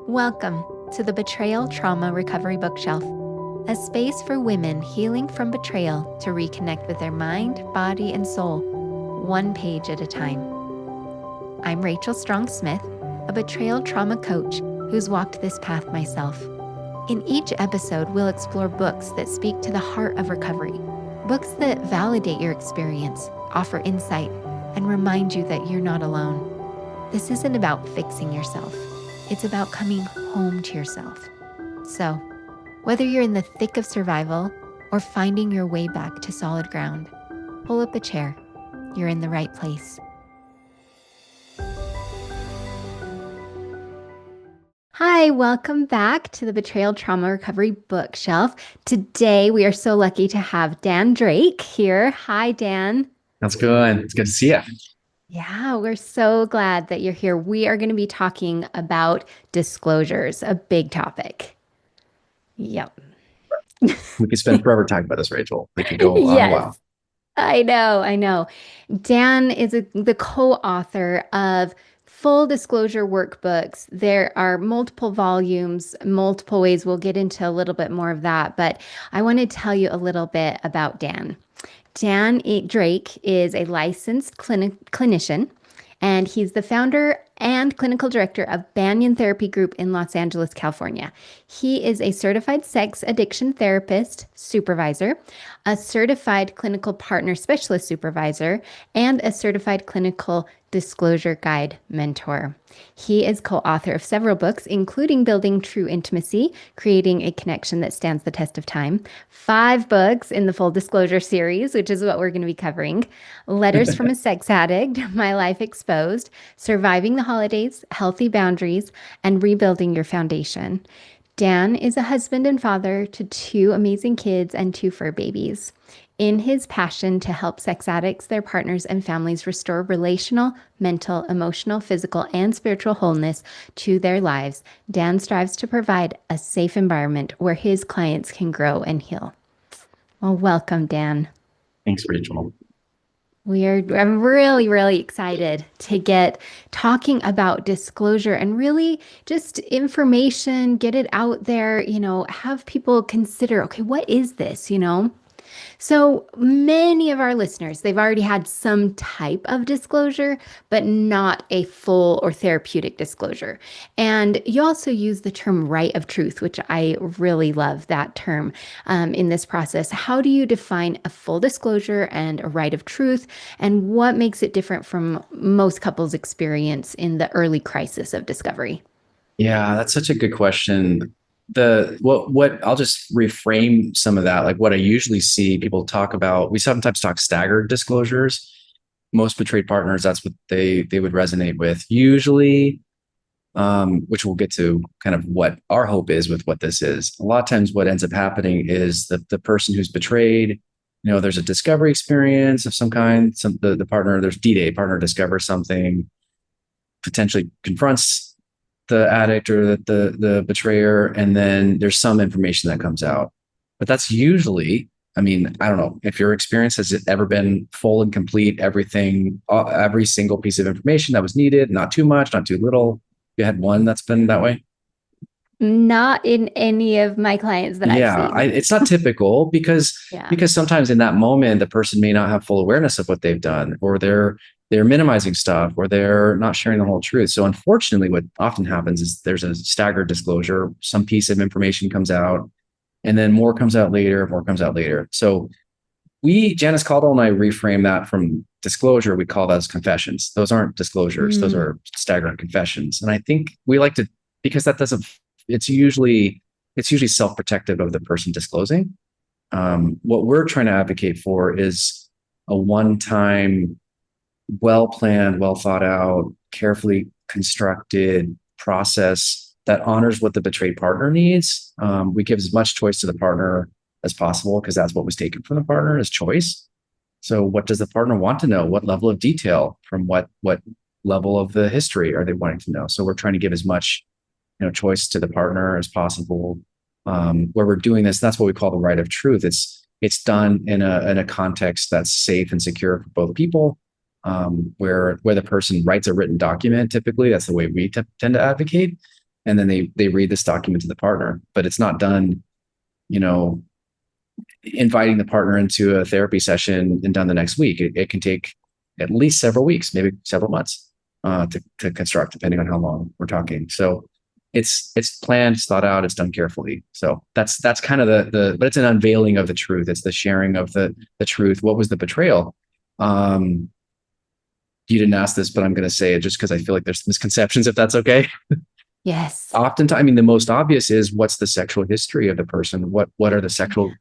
Welcome to the Betrayal Trauma Recovery Bookshelf, a space for women healing from betrayal to reconnect with their mind, body, and soul, one page at a time. I'm Rachel Strong-Smith, a betrayal trauma coach who's walked this path myself. In each episode, we'll explore books that speak to the heart of recovery, books that validate your experience, offer insight, and remind you that you're not alone. This isn't about fixing yourself. It's about coming home to yourself. So, whether you're in the thick of survival or finding your way back to solid ground, pull up a chair. You're in the right place. Hi, welcome back to the Betrayal Trauma Recovery Bookshelf. Today, we are so lucky to have Dan Drake here. Hi, Dan. How's it going? It's good to see you. Yeah, we're so glad that you're here. We are going to be talking about disclosures, a big topic. Yep. We could spend forever talking about this, Rachel. We could go on a Yes, while. I know. Dan is the co-author of Full Disclosure Workbooks. There are multiple volumes, multiple ways. We'll get into a little bit more of that, but I want to tell you a little bit about Dan. Dan Drake is a licensed clinician, and he's the founder and clinical director of Banyan Therapy Group in Los Angeles, California. He is a certified sex addiction therapist supervisor, a certified clinical partner specialist supervisor, and a certified clinical disclosure guide mentor. He is co-author of several books, including Building True Intimacy, Creating a Connection That Stands the Test of Time, 5 books in the Full Disclosure series, which is what we're going to be covering, Letters from a Sex Addict, My Life Exposed, Surviving the Holidays, Healthy Boundaries, and Rebuilding Your Foundation. Dan is a husband and father to 2 amazing kids and 2 fur babies. In his passion to help sex addicts, their partners, and families restore relational, mental, emotional, physical, and spiritual wholeness to their lives, Dan strives to provide a safe environment where his clients can grow and heal. Well, welcome, Dan. Thanks, Rachel. I'm really excited to get talking about disclosure and really just information, get it out there, have people consider, okay, what is this? So many of our listeners, they've already had some type of disclosure, but not a full or therapeutic disclosure. And you also use the term right of truth, which I really love that term in this process. How do you define a full disclosure and a right of truth? And what makes it different from most couples' experience in the early crisis of discovery? Yeah, that's such a good question. What I'll just reframe some of that. Like what I usually see people talk about, we sometimes talk staggered disclosures. Most betrayed partners, that's what they would resonate with. Usually, which we'll get to kind of what our hope is with what this is. A lot of times what ends up happening is that the person who's betrayed, there's a discovery experience of some kind. The partner, there's D-Day, partner discovers something, potentially confronts the addict or the betrayer, and then there's some information that comes out. But that's usually, I don't know if your experience has ever been full and complete, everything, every single piece of information that was needed, not too much, not too little. You had one that's been that way? Not in any of my clients that I've Yeah, seen. it's not typical because Yeah. because sometimes in that moment the person may not have full awareness of what they've done, or they're minimizing stuff, or they're not sharing the whole truth. So unfortunately, what often happens is there's a staggered disclosure. Some piece of information comes out, and then more comes out later, more comes out later. So Janice Caldwell and I reframe that from disclosure. We call those confessions. Those aren't disclosures. Those are staggered confessions. And I think we like to, because that doesn't, it's usually self-protective of the person disclosing. What we're trying to advocate for is a one-time, well-planned, well thought out, carefully constructed process that honors what the betrayed partner needs. We give as much choice to the partner as possible because that's what was taken from the partner as choice. So what does the partner want to know? What level of detail from what level of the history are they wanting to know? So we're trying to give as much choice to the partner as possible. Where we're doing this, that's what we call the right of truth. It's done in a context that's safe and secure for both people, where the person writes a written document. Typically, that's the way we tend to advocate. and then they read this document to the partner, but it's not done, you know, inviting the partner into a therapy session and done the next week. It can take at least several weeks, maybe several months, to construct, depending on how long we're talking. So it's planned, it's thought out, it's done carefully. So that's kind of but it's an unveiling of the truth. It's the sharing of the truth. What was the betrayal? Um, you didn't ask this, but I'm going to say it just because I feel like there's misconceptions, if that's okay. Yes. Oftentimes, I mean, the most obvious is, what's the sexual history of the person? What are the Yeah. sexual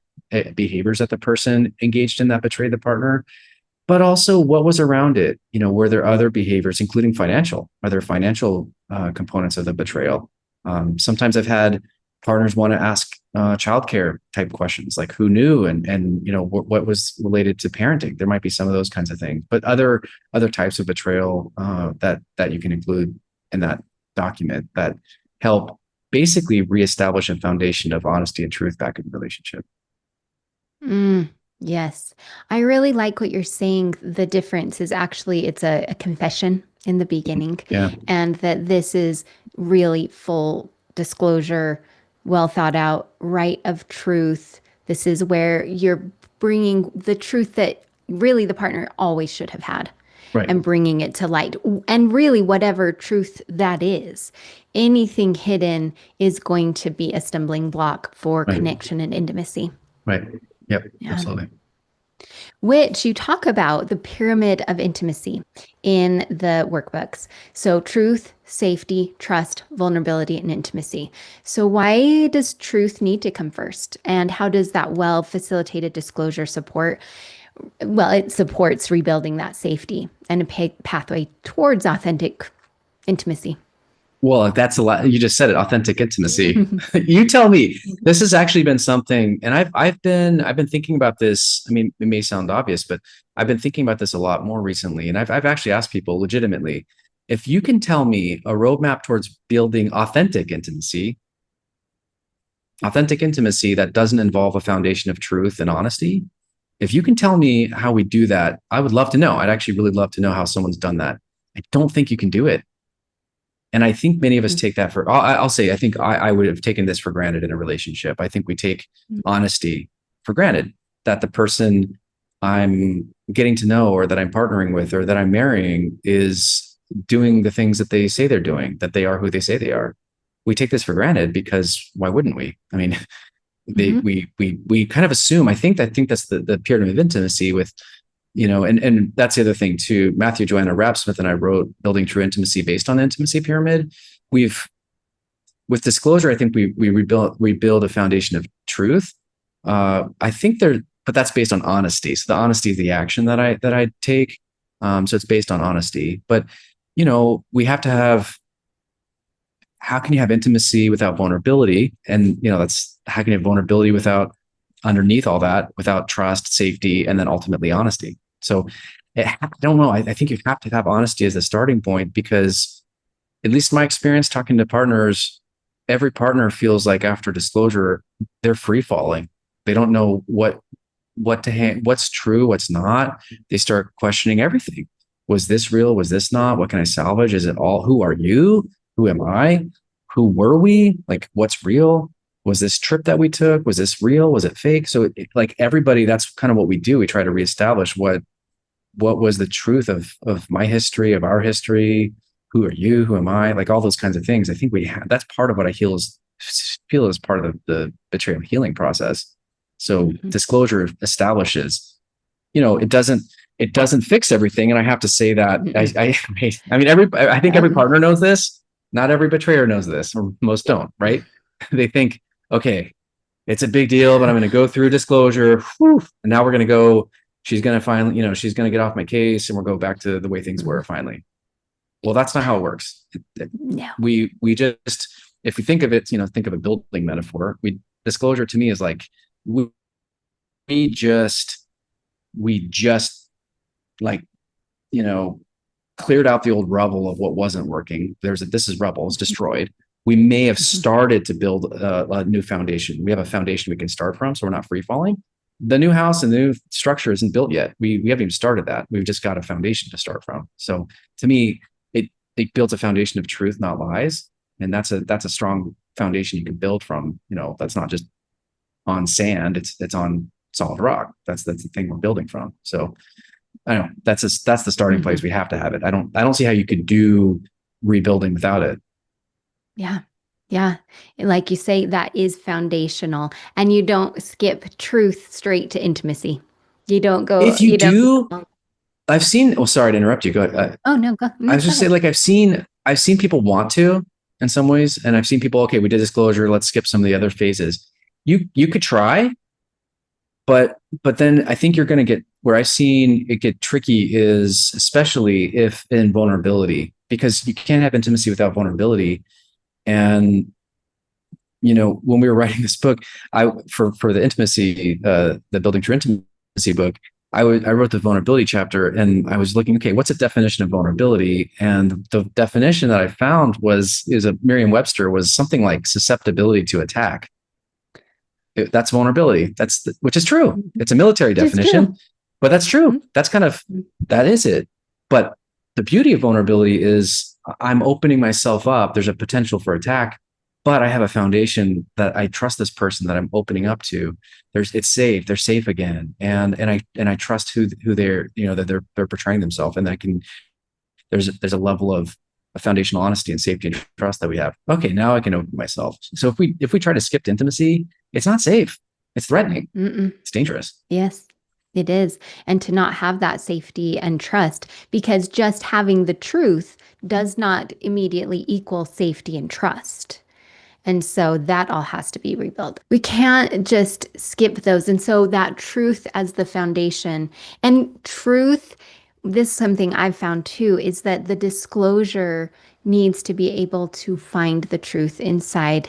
behaviors that the person engaged in that betrayed the partner? But also, what was around it? You know, were there other behaviors, including financial? Are there financial components of the betrayal? Sometimes I've had partners want to ask childcare type questions, like who knew, and you know, what was related to parenting. There might be some of those kinds of things, but other types of betrayal that you can include in that document that help basically reestablish a foundation of honesty and truth back in the relationship. Mm, yes. I really like what you're saying. The difference is actually it's a confession in the beginning, Yeah, and that this is really full disclosure, well thought out, right of truth. This is where you're bringing the truth that really the partner always should have had right, and bringing it to light. And really, whatever truth that is, anything hidden is going to be a stumbling block for right, connection and intimacy. right. Yep, Yeah. absolutely. Which you talk about the pyramid of intimacy in the workbooks. So, truth, safety, trust, vulnerability, and intimacy. So, why does truth need to come first? And how does that well facilitated disclosure support? Well, it supports rebuilding that safety and a pathway towards authentic intimacy. Well, that's a lot. You just said it, authentic intimacy. You tell me. This has actually been something, and I've been thinking about this. I mean, it may sound obvious, but I've been thinking about this a lot more recently. And I've actually asked people legitimately, if you can tell me a roadmap towards building authentic intimacy that doesn't involve a foundation of truth and honesty, if you can tell me how we do that, I would love to know. I'd actually really love to know how someone's done that. I don't think you can do it. And I think many of us take that for, I'll say, I think I would have taken this for granted in a relationship. I think we take honesty for granted, that the person I'm getting to know, or that I'm partnering with, or that I'm marrying is doing the things that they say they're doing, that they are who they say they are. We take this for granted because why wouldn't we? I mean, Mm-hmm. we kind of assume. I think that's the pyramid of intimacy with, you know, and that's the other thing too. Matthew Joanna Rapsmith and I wrote Building True Intimacy based on the intimacy pyramid. We've, with disclosure, I think we rebuild a foundation of truth. I think there, but that's based on honesty. So the honesty is the action that I take. So it's based on honesty. But you know, we have to have, how can you have intimacy without vulnerability? And you know, that's, how can you have vulnerability without, underneath all that, without trust, safety, and then ultimately honesty? So I don't know. I think you have to have honesty as the starting point, because at least my experience talking to partners, every partner feels like after disclosure, they're free falling. They don't know what's true, what's not. They start questioning everything. Was this real? Was this not? What can I salvage? Is it all? Who are you? Who am I? Who were we? Like, what's real? Was this trip that we took? Was this real? Was it fake? So, like everybody, that's kind of what we do. We try to reestablish what was the truth of my history, of our history. Who are you? Who am I? Like all those kinds of things. I think we have, that's part of what I feel is part of the betrayal healing process. So Mm-hmm. disclosure establishes, you know, it doesn't fix everything. And I have to say that I mean, I think every Um, partner knows this. Not every betrayer knows this, or most don't, right? They think, okay, it's a big deal, but I'm going to go through disclosure. Whew, and now we're going to go, she's going to finally, you know, she's going to get off my case, and we'll go back to the way things were finally. Well, that's not how it works. no. We just, if we think of it, you know, think of a building metaphor. Disclosure to me is like, we, we just we just like, you know, cleared out the old rubble of what wasn't working. This is rubble, it's destroyed. We may have Mhm. started to build a new foundation. We have a foundation we can start from, so we're not free falling. The new house and the new structure isn't built yet. We haven't even started that. We've just got a foundation to start from. So to me, it builds a foundation of truth, not lies. And that's a strong foundation you can build from. That's not just on sand, it's on solid rock. That's the thing we're building from. So I don't know. That's the starting Hmm. place. We have to have it. I don't see how you could do rebuilding without it. Yeah. Yeah. Like you say, that is foundational. And you don't skip truth straight to intimacy. If you You don't do, go, I've seen. Oh, sorry to interrupt you. Go ahead. oh no, I no, was go just saying, ahead. like I've seen people want to in some ways, and I've seen people. Okay, we did disclosure. Let's skip some of the other phases. You could try, but then I think you're going to get where I've seen it get tricky is especially if in vulnerability because you can't have intimacy without vulnerability. And when we were writing this book, for the intimacy, the building true intimacy book, I wrote the vulnerability chapter, and I was looking, okay, what's a definition of vulnerability? And the definition that I found is a Merriam-Webster was something like susceptibility to attack. That's vulnerability. Which is true. It's a military Just true. definition, but that's true. Mhm. That is it. But the beauty of vulnerability is I'm opening myself up. There's a potential for attack, but I have a foundation that I trust this person that I'm opening up to. It's safe. They're safe again, and I trust who that they're portraying themselves, and that can there's a level of a foundational honesty and safety and trust that we have. Okay, now I can open myself. So if we try to skip to intimacy, it's not safe. It's threatening. Mm-mm. It's dangerous. Yes, it is. And to not have that safety and trust, because just having the truth does not immediately equal safety and trust. And so that all has to be rebuilt. We can't just skip those. And so that truth as the foundation and truth, this is something I've found too, is that the disclosure needs to be able to find the truth inside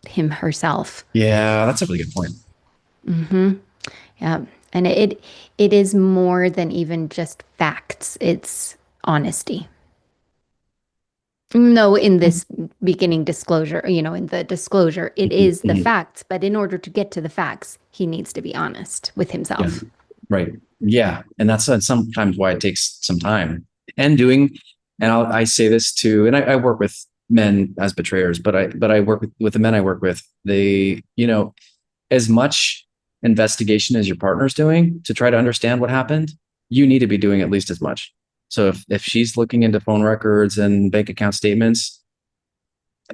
him herself. Yeah, that's a really good point. Hmm. Yeah. And it is more than even just facts. It's honesty. No, in this beginning disclosure, in the disclosure, it is the facts. But in order to get to the facts, he needs to be honest with Yeah, himself. right. Yeah, and that's sometimes why it takes some time and doing. And I say this too, and I work with men as betrayers, but I work with the men I work with. They, as much investigation as your partner's doing to try to understand what happened, you need to be doing at least as much. So if she's looking into phone records and bank account statements,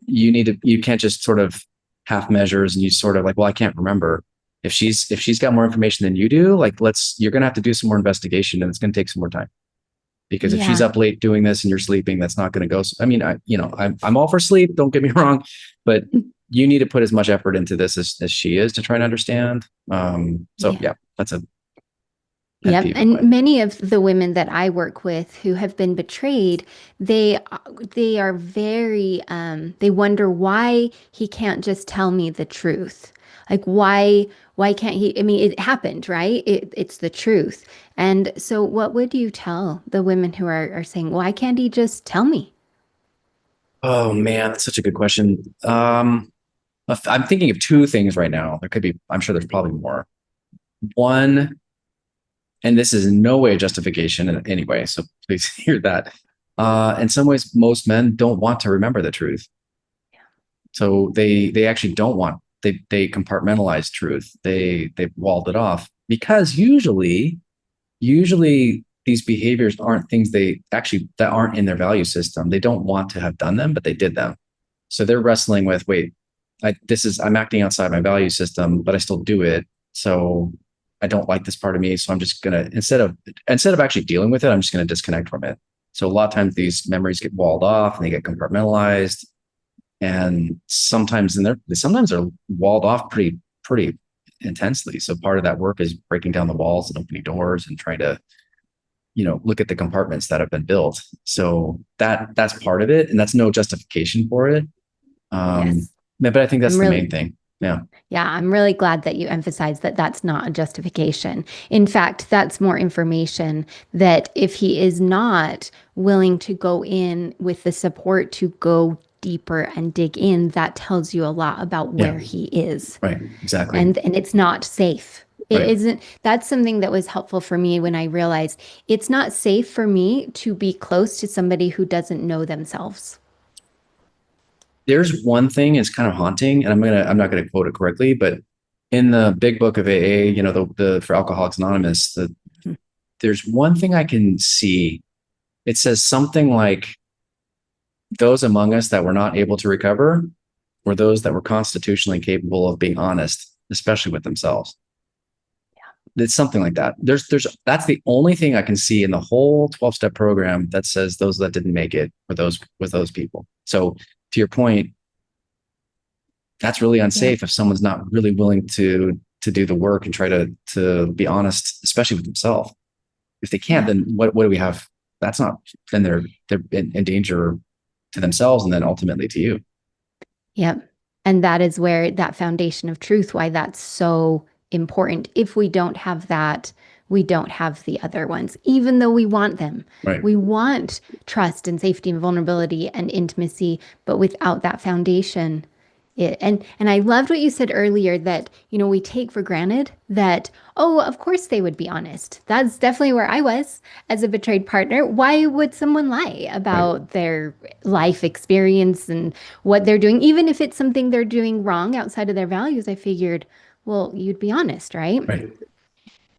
you can't just sort of half measures and you sort of like, well, I can't remember. If she's got more information than you do, like you're gonna have to do some more investigation and it's gonna take some more time. Because if she's Yeah. up late doing this and you're sleeping, that's not gonna go. I mean, I'm all for sleep, don't get me wrong, but you need to put as much effort into this as she is to try and understand. So Yeah. yeah, that's a pet Yep. peeve of And mine. many of the women that I work with who have been betrayed, they they are very they wonder why he can't just tell me the truth. Like why can't he? I mean, it happened, right? It's the truth. And so what would you tell the women who are saying, why can't he just tell me? Oh man, that's such a good question. I'm thinking of two things right now. There could be, I'm sure there's probably more. One, and this is in no way a justification in any way, so please hear that. In some ways, most men don't want to remember the truth. So they actually don't want they compartmentalize truth. They've walled it off because usually these behaviors aren't things they actually that aren't in their value system. They don't want to have done them, but they did them. So they're wrestling with, wait, I'm acting outside my value system, but I still do it. So I don't like this part of me. So I'm just gonna instead of actually dealing with it, I'm just gonna disconnect from it. So a lot of times these memories get walled off and they get compartmentalized. And sometimes they're walled off pretty intensely. So part of that work is breaking down the walls and opening doors and trying to look at the compartments that have been built. So that's part of it, and that's no justification for it. um Yes. but I think I'm that's the really main thing. Yeah. Yeah, I'm really glad that you emphasize that that's not a justification. In fact, that's more information that if he is not willing to go in with the support to go deeper and dig in, that tells you a lot about Yeah, where he is. right, exactly. And it's not safe. It Right. isn't, that's something that was helpful for me when I realized it's not safe for me to be close to somebody who doesn't know themselves. There's one thing is kind of haunting, and I'm not gonna quote it correctly, but in the big book of AA, the for Alcoholics Anonymous, there's one thing I can see. It says something like those among us that were not able to recover were those that were constitutionally capable of being honest, especially with themselves. It's something like that. There's that's the only thing I can see in the whole 12-step program that says those that didn't make it were those people. So to your point, that's really Yeah. unsafe if someone's not really willing to do the work and try to be honest, especially with themselves. If they can't, Yeah. then what do we have? That's not, then they're in danger to themselves and then ultimately to you. Yep. And that is where that foundation of truth, why that's so important. If we don't have that, we don't have the other ones, even though we want them. Right. We want trust and safety and vulnerability and intimacy, but without that foundation, and I loved what you said earlier that, we take for granted that, oh, of course they would be honest. That's definitely where I was as a betrayed partner. Why would someone lie Right. about their life experience and what they're doing, even if it's something they're doing wrong outside of their values? I figured, well, you'd be honest, right? Right.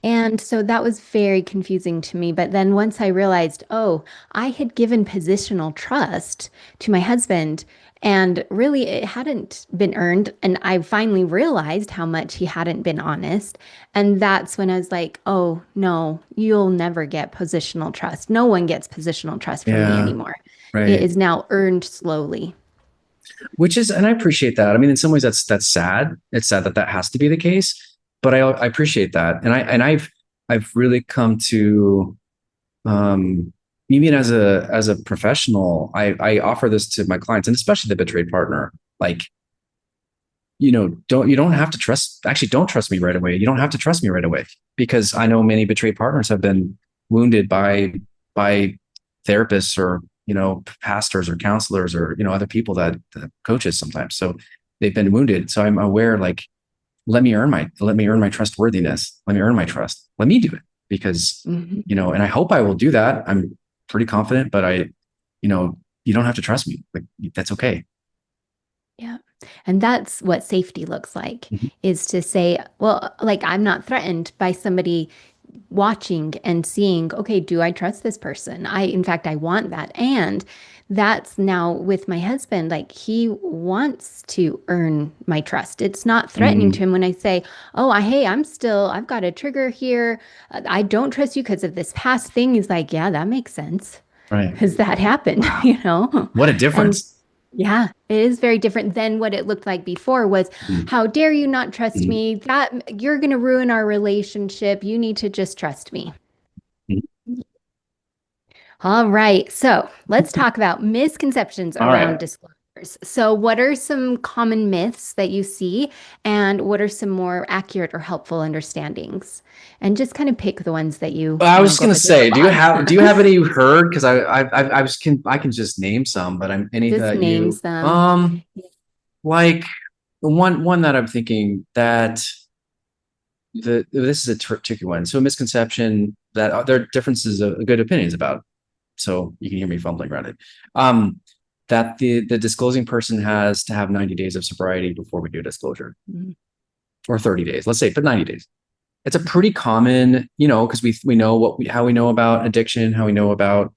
And so that was very confusing to me. But then once I realized, oh, I had given positional trust to my husband, and really it hadn't been earned. And I finally realized how much he hadn't been honest. And that's when I was like, oh, no, you'll never get positional trust. No one gets positional trust from me Yeah. anymore. It Right. is now earned slowly. Which is, and I appreciate that. I mean, in some ways, that's sad. It's sad that that has to be the case, but I appreciate that, and I've really come to, um, even as a professional, I offer this to my clients, and especially the betrayed partner. Like, don't you don't have to trust. Actually, don't trust me right away. You don't have to trust me right away because I know many betrayed partners have been wounded by therapists or pastors or counselors or other people that coaches sometimes. So they've been wounded. So I'm aware, like, let me earn my trustworthiness. Let me earn my trust. Let me do it because Mhm. and I hope I will do that. I'm pretty confident, but you don't have to trust me. Like, that's okay. Yeah. And that's what safety looks like, Mhm. is to say, well, like I'm not threatened by somebody watching and seeing, okay, do I trust this person? In fact, I want that. And that's now with my husband, like he wants to earn my trust. It's not threatening to Mm, him when I say, oh, hey, I've got a trigger here. I don't trust you because of this past thing. He's like, yeah, that makes sense right. because that happened, Wow. What a And difference. yeah, it is very different than what it looked like before was, Mm, how dare you not trust mm, me? That you're going to ruin our relationship. You need to just trust me. mm. All right. So let's talk about misconceptions All around right. disclosures. So, what are some common myths that you see, and what are some more accurate or helpful understandings? And just kind of pick the ones that you Well, I want was to just go gonna over. There's say, a lot. do you have any heard? Because I can just name some, but I'm any Just that you names them. like one that I'm thinking that this is a tricky one. So a misconception that there are differences of good opinions about. So you can hear me fumbling around it. Um, that the disclosing person has to have 90 days of sobriety before we do disclosure, Mhm. or 30 days, let's say, but 90 days. It's a pretty common, because we know how we know about addiction, how we know about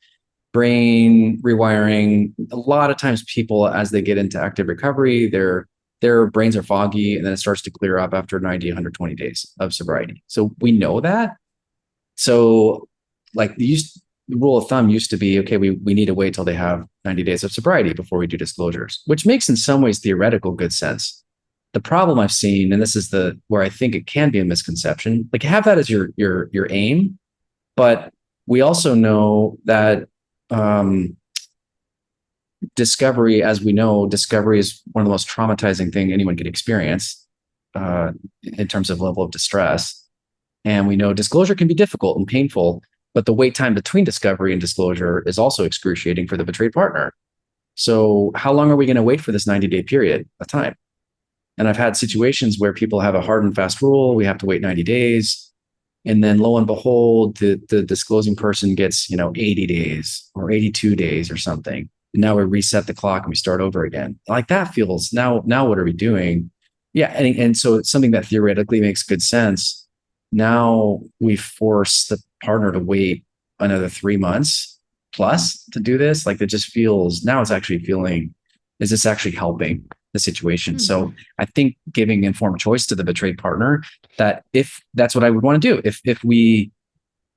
brain rewiring. A lot of times people, as they get into active recovery, their brains are foggy and then it starts to clear up after 90, 120 days of sobriety. So we know that. So like the rule of thumb used to be, okay, we need to wait till they have 90 days of sobriety before we do disclosures, which makes in some ways theoretical good sense. The problem I've seen, and this is the where I think it can be a misconception, like have that as your aim, but we also know that um, discovery, as we know, discovery is one of the most traumatizing thing anyone could experience in terms of level of distress. And we know disclosure can be difficult and painful, but the wait time between discovery and disclosure is also excruciating for the betrayed partner. So how long are we going to wait for this 90-day period of time? And I've had situations where people have a hard and fast rule. We have to wait 90 days. And then lo and behold, the disclosing person gets, 80 days or 82 days or something. Now we reset the clock and we start over again. Like that feels now what are we doing? Yeah. And so it's something that theoretically makes good sense. Now we force the partner to wait another 3 months plus to do this. Like it just feels now it's actually feeling, is this actually helping the situation? Mhm. So I think giving informed choice to the betrayed partner, that if that's what I would want to do, if we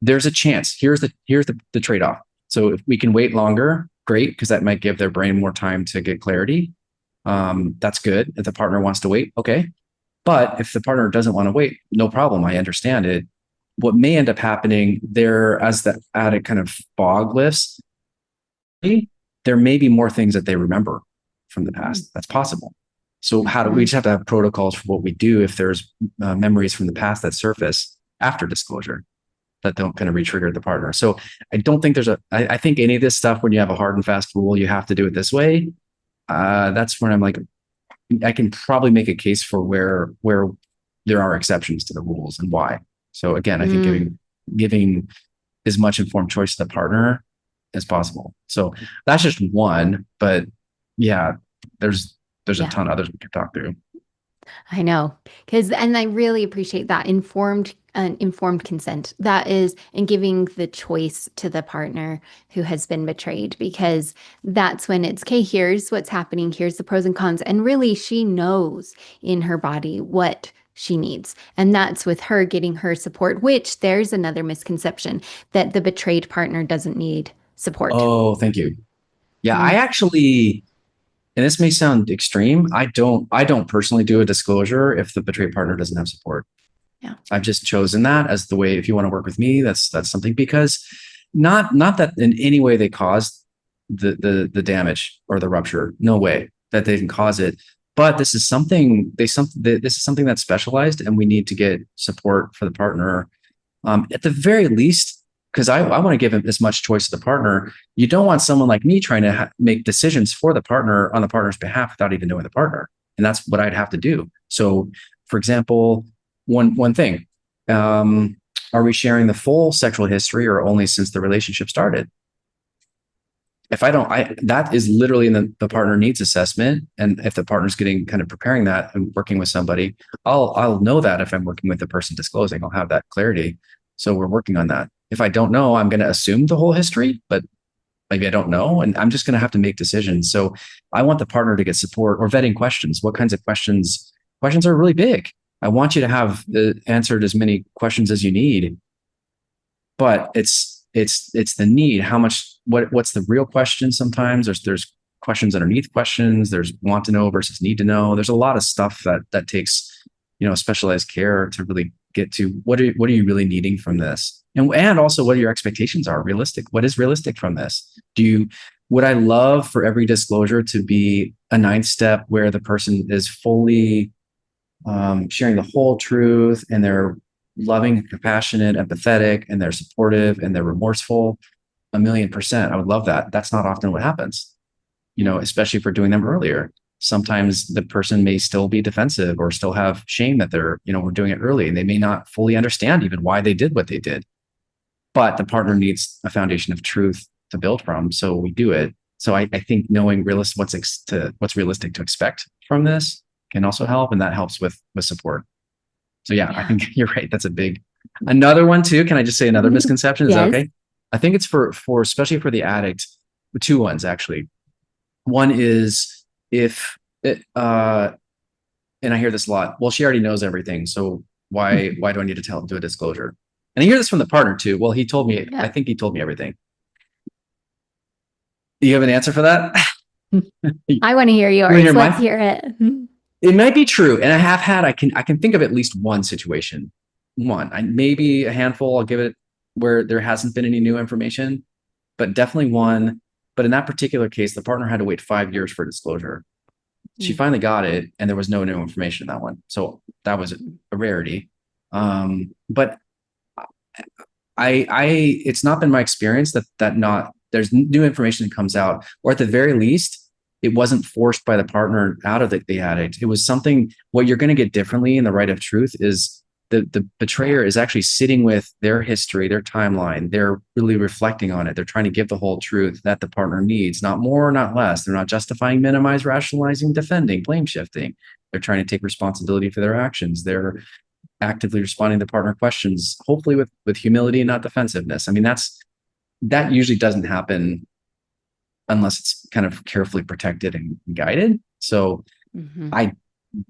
there's a chance. Here's the trade-off. So if we can wait longer, great, because that might give their brain more time to get clarity. That's good. If the partner wants to wait, okay. But if the partner doesn't want to wait, no problem. I understand it. What may end up happening there as the addict kind of fog lifts, there may be more things that they remember from the past. That's possible. So how do we Mhm. just have to have protocols for what we do if there's memories from the past that surface after disclosure that don't kind of re-trigger the partner. So I don't think I think any of this stuff, when you have a hard and fast rule, you have to do it this way. That's when I'm like, I can probably make a case for where there are exceptions to the rules and why. So again, I think Mm. giving as much informed choice to the partner as possible. So that's just one, but yeah, there's a Yeah. ton of others we could talk through. I know, because and I really appreciate that informed consent. That is, and giving the choice to the partner who has been betrayed, because that's when it's okay. Here's what's happening. Here's the pros and cons, and really, she knows in her body what she needs, and that's with her getting her support. Which there's another misconception that the betrayed partner doesn't need support. Oh, thank you. Yeah, I Mm, actually, and this may sound extreme, I don't personally do a disclosure if the betrayed partner doesn't have support. yeah. I've just chosen that as the way. If you want to work with me, that's something, because not that in any way they caused the damage or the rupture. No way that they didn't cause it. But this is something this is something that's specialized, and we need to get support for the partner, at the very least, because I want to give him as much choice to the partner. You don't want someone like me trying to make decisions for the partner on the partner's behalf without even knowing the partner. And that's what I'd have to do. So, for example, one thing, um, are we sharing the full sexual history or only since the relationship started? If I don't, I that is literally in the partner needs assessment. And if the partner's getting kind of preparing that and working with somebody, I'll know that if I'm working with the person disclosing, I'll have that clarity. So we're working on that. If I don't know, I'm going to assume the whole history, but maybe I don't know, and I'm just going to have to make decisions. So I want the partner to get support or vetting questions. What kinds of questions? Questions are really big. I want you to have answered as many questions as you need, but it's the need. How much? What's the real question? Sometimes there's questions underneath questions. There's want to know versus need to know. There's a lot of stuff that takes specialized care to really get to what are you really needing from this, and also what your expectations are realistic. What is realistic from this? Would I love for every disclosure to be a ninth step where the person is fully sharing the whole truth, and they're loving, compassionate, empathetic, and they're supportive and they're remorseful? 1,000,000%. I would love that. That's not often what happens, Yeah. especially if we're doing them earlier. Sometimes the person may still be defensive or still have shame that we're doing it early, and they may not fully understand even why they did what they did. But the partner needs a foundation of truth to build from. So we do it. So I think knowing what's realistic to expect from this can also help. And that helps with support. So yeah, I Yeah. think you're right. That's a big, another one too. Can I just say another misconception? Is that Yes. okay? I think it's for especially for the addict, two ones actually. One is if it, and I hear this a lot. Well, she already knows everything, so why do I need to do a disclosure? And I hear this from the partner too. Well, he told me. I Yeah. think he told me everything. Do you have an answer for that? You I want to hear want to hear yours. Let's mine? hear it. It might be true, and I have had. I can think of at least one situation, maybe a handful. I'll give it where there hasn't been any new information, but definitely one. But in that particular case, the partner had to wait 5 years for disclosure. She Mm. finally got it, and there was no new information in that one. So that was a rarity. But I it's not been my experience that not there's new information that comes out, or at the very least, it wasn't forced by the partner out of the addict. It was something. What you're going to get differently in the right of truth is the betrayer is actually sitting with their history, their timeline. They're really reflecting on it. They're trying to give the whole truth that the partner needs, not more, not less. They're not justifying, minimize, rationalizing, defending, blame shifting. They're trying to take responsibility for their actions. They're actively responding to partner questions, hopefully with humility and not defensiveness. I mean, that usually doesn't happen unless it's kind of carefully protected and guided. So Hmm. I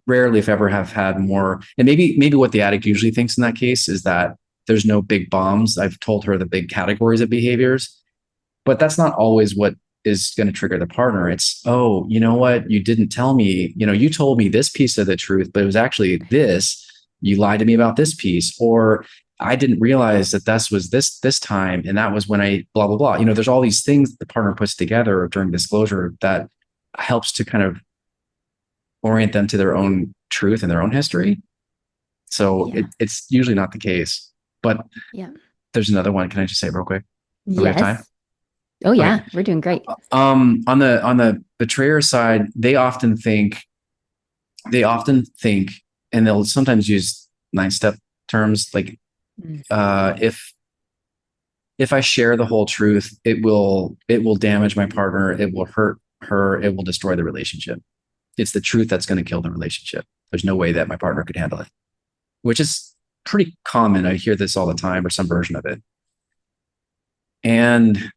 rarely, if ever, have had more. And maybe what the addict usually thinks in that case is that there's no big bombs. I've told her the big categories of behaviors, but that's not always what is going to trigger the partner. It's, oh, you know what? You didn't tell me, you told me this piece of the truth, but it was actually this. You lied to me about this piece, or I didn't realize that this was this time, and that was when I blah blah blah. There's all these things the partner puts together during disclosure that helps to kind of orient them to their own truth and their own history. So Yeah. it's usually not the case. But Yeah. there's another one. Can I just say it real quick? Do we have time? Yes. Oh Okay. yeah, we're doing great. On the betrayer side, they often think, and they'll sometimes use 9-step terms like, Mm. if I share the whole truth, it will damage my partner, it will hurt her, it will destroy the relationship. It's the truth that's going to kill the relationship. There's no way that my partner could handle it, which is pretty common. I hear this all the time, or some version of it. And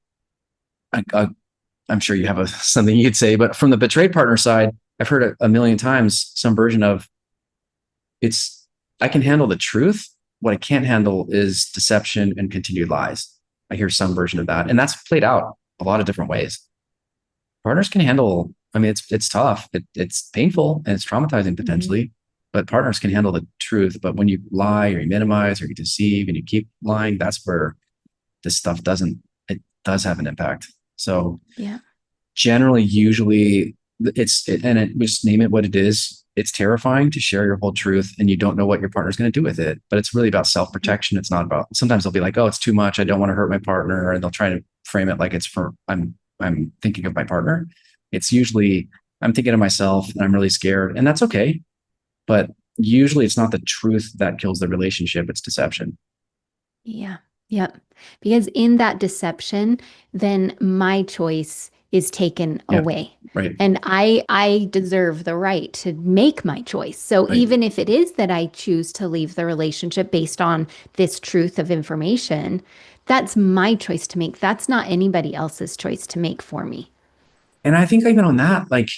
I'm sure you have something you'd say, but from the betrayed partner side, I've heard a million times some version of, it's, I can handle the truth. What I can't handle is deception and continued lies. I hear some version of that. And that's played out a lot of different ways. Partners can handle, I mean, it's tough. It's painful and it's traumatizing Hmm. potentially, but partners can handle the truth. But when you lie or you minimize or you deceive and you keep lying, that's where this stuff it does have an impact. So Yeah. generally, usually and it just name it what it is. It's terrifying to share your whole truth and you don't know what your partner's going to do with it. But it's really about Mhm. self-protection. It's not about, sometimes they'll be like, oh, it's too much. I don't want to hurt my partner. And they'll try to frame it like it's for, I'm thinking of my partner. It's usually, I'm thinking of myself and I'm really scared. And that's okay. But usually it's not the truth that kills the relationship, it's deception. Yeah. Yep. Because in that deception, then my choice is taken Yeah. away. Right. And I deserve the right to make my choice. So Right. even if it is that I choose to leave the relationship based on this truth of information, that's my choice to make. That's not anybody else's choice to make for me. And I think even on that, like,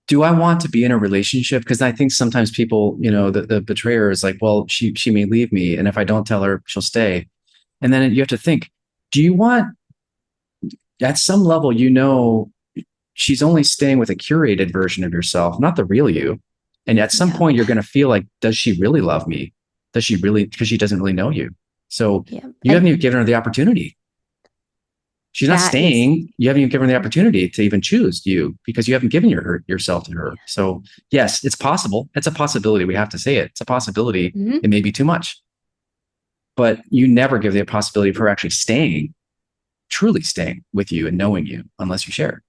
do I want to be in a relationship? Because I think sometimes people, the betrayer is like, well, she may leave me, and if I don't tell her, she'll stay. And then you have to think, do you want, at some level, she's only staying with a curated version of yourself, not the real you. And at some Yeah. point, you're going to feel like, does she really love me? Does she really? Because she doesn't really know you. So Yeah. you haven't even given her the opportunity. She's not That is, staying. You haven't even given her the opportunity to even choose you because you haven't given yourself to her. So yes, it's possible. It's a possibility. We have to say it. It's a possibility. mhm. It may be too much, but you never give the possibility of her actually staying, truly staying with you and knowing you unless you share.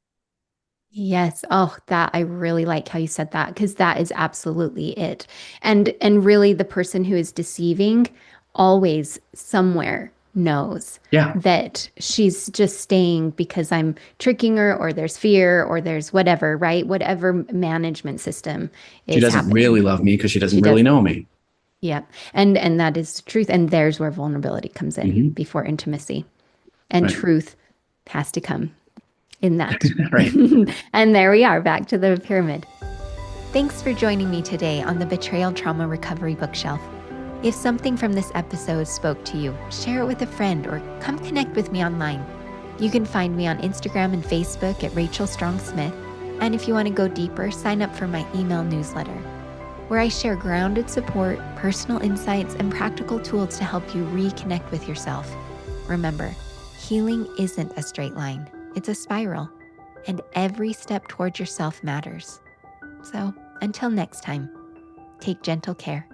Yes. Oh, that I really like how you said that because that is absolutely it. And really the person who is deceiving always somewhere knows Yeah. that she's just staying because I'm tricking her or there's fear or there's whatever, right? Whatever management system She is doesn't happening. really love me because she doesn't She really does. know me. Yeah. And that is the truth. And there's where vulnerability comes in Hmm. before intimacy. And Right. truth has to come in that. Right. And there we are, back to the pyramid. Thanks for joining me today on the Betrayal Trauma Recovery Bookshelf. If something from this episode spoke to you, share it with a friend or come connect with me online. You can find me on Instagram and Facebook at Rachel Strong Smith. And if you want to go deeper, sign up for my email newsletter, where I share grounded support, personal insights, and practical tools to help you reconnect with yourself. Remember, healing isn't a straight line, it's a spiral, and every step towards yourself matters. So, until next time, take gentle care.